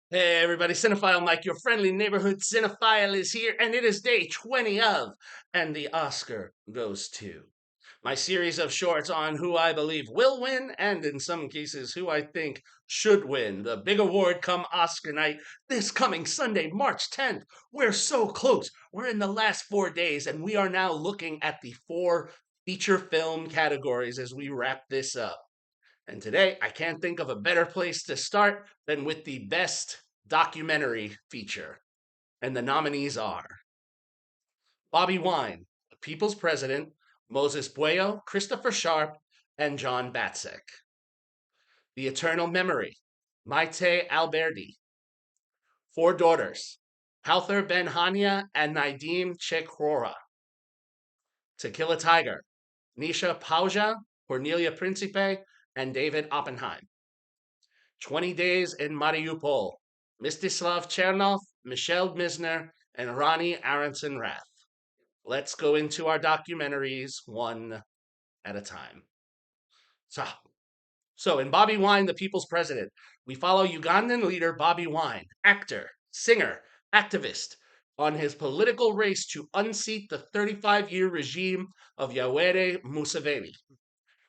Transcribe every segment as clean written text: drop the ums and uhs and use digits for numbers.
Hey everybody, Cinephile Mike, your friendly neighborhood cinephile is here, and it is day 20 of, and the Oscar goes to my series of shorts on who I believe will win, and in some cases, who I think should win. The big award come Oscar night this coming Sunday, March 10th. We're so close. We're in the last 4 days, and we are now looking at the four feature film categories as we wrap this up. And today, I can't think of a better place to start than with the best documentary feature. And the nominees are Bobi Wine, The People's President, Moses Bwayo, Christopher Sharp, and John Battsek. The Eternal Memory, Maite Alberdi. Four Daughters, Kaouther Ben Hania and Nadim Cheikhrouha. To Kill a Tiger, Nisha Pahuja, Cornelia Principe, and David Oppenheim. 20 Days in Mariupol, Mstyslav Chernov, Michelle Mizner, and Raney Aronson-Rath. Let's go into our documentaries one at a time. So in Bobi Wine, the People's President, we follow Ugandan leader Bobi Wine, actor, singer, activist, on his political race to unseat the 35-year regime of Yoweri Museveni.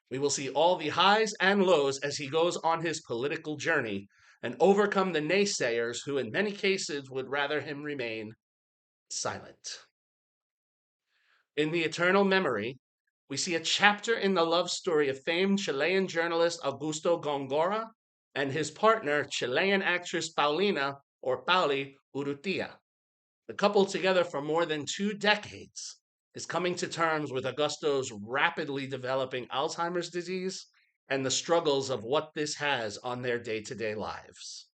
We will see all the highs and lows as he goes on his political journey and overcome the naysayers who, in many cases, would rather him remain silent. In The Eternal Memory, we see a chapter in the love story of famed Chilean journalist Augusto Gongora and his partner, Chilean actress Paulina, or Pauli, Urrutia. The couple, together for more than 2 decades, is coming to terms with Augusto's rapidly developing Alzheimer's disease and the struggles of what this has on their day-to-day lives.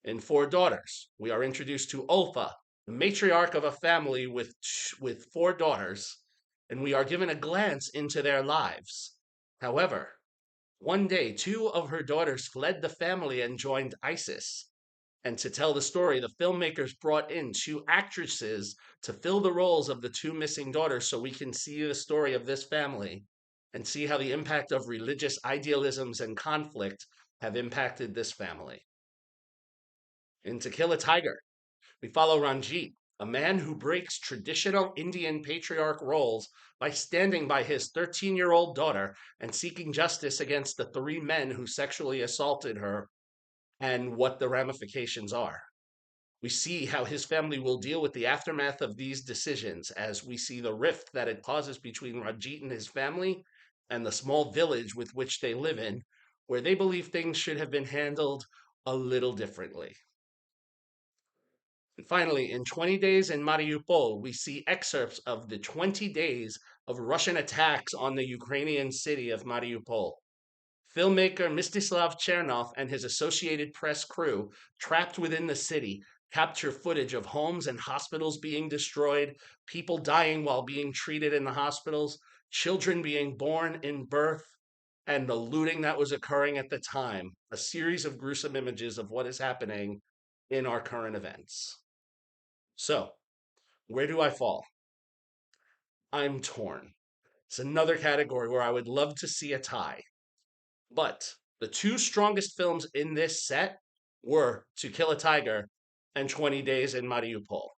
In Four Daughters, we are introduced to Olfa, the matriarch of a family with four daughters, and we are given a glance into their lives. However, one day, two of her daughters fled the family and joined ISIS. And to tell the story, the filmmakers brought in two actresses to fill the roles of the two missing daughters so we can see the story of this family and see how the impact of religious idealisms and conflict have impacted this family. In To Kill a Tiger, we follow Ranjit, a man who breaks traditional Indian patriarch roles by standing by his 13-year-old daughter and seeking justice against the three men who sexually assaulted her and what the ramifications are. We see how his family will deal with the aftermath of these decisions as we see the rift that it causes between Ranjit and his family and the small village with which they live in, where they believe things should have been handled a little differently. And finally, in 20 Days in Mariupol, we see excerpts of the 20 days of Russian attacks on the Ukrainian city of Mariupol. Filmmaker Mstyslav Chernov and his Associated Press crew, trapped within the city, capture footage of homes and hospitals being destroyed, people dying while being treated in the hospitals, children being born in birth, and the looting that was occurring at the time. A series of gruesome images of what is happening in our current events. So, where do I fall? I'm torn. It's another category where I would love to see a tie. But the two strongest films in this set were To Kill a Tiger and 20 Days in Mariupol.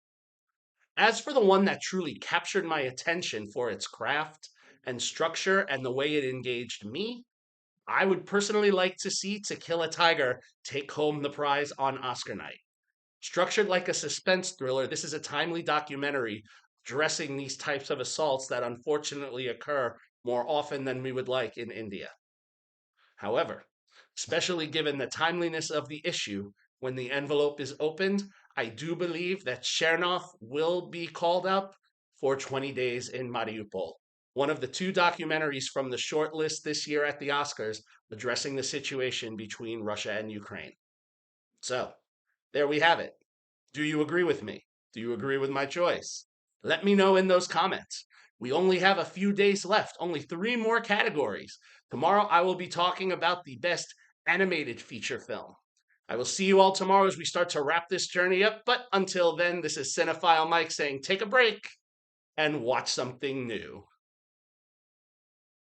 As for the one that truly captured my attention for its craft and structure and the way it engaged me, I would personally like to see To Kill a Tiger take home the prize on Oscar night. Structured like a suspense thriller, this is a timely documentary addressing these types of assaults that unfortunately occur more often than we would like in India. However, especially given the timeliness of the issue, when the envelope is opened, I do believe that Chernov will be called up for 20 Days in Mariupol, one of the two documentaries from the short list this year at the Oscars addressing the situation between Russia and Ukraine. So, there we have it. Do you agree with me? Do you agree with my choice? Let me know in those comments. We only have a few days left, only 3 more categories. Tomorrow I will be talking about the best animated feature film. I will see you all tomorrow as we start to wrap this journey up. But until then, this is Cinephile Mike saying take a break and watch something new.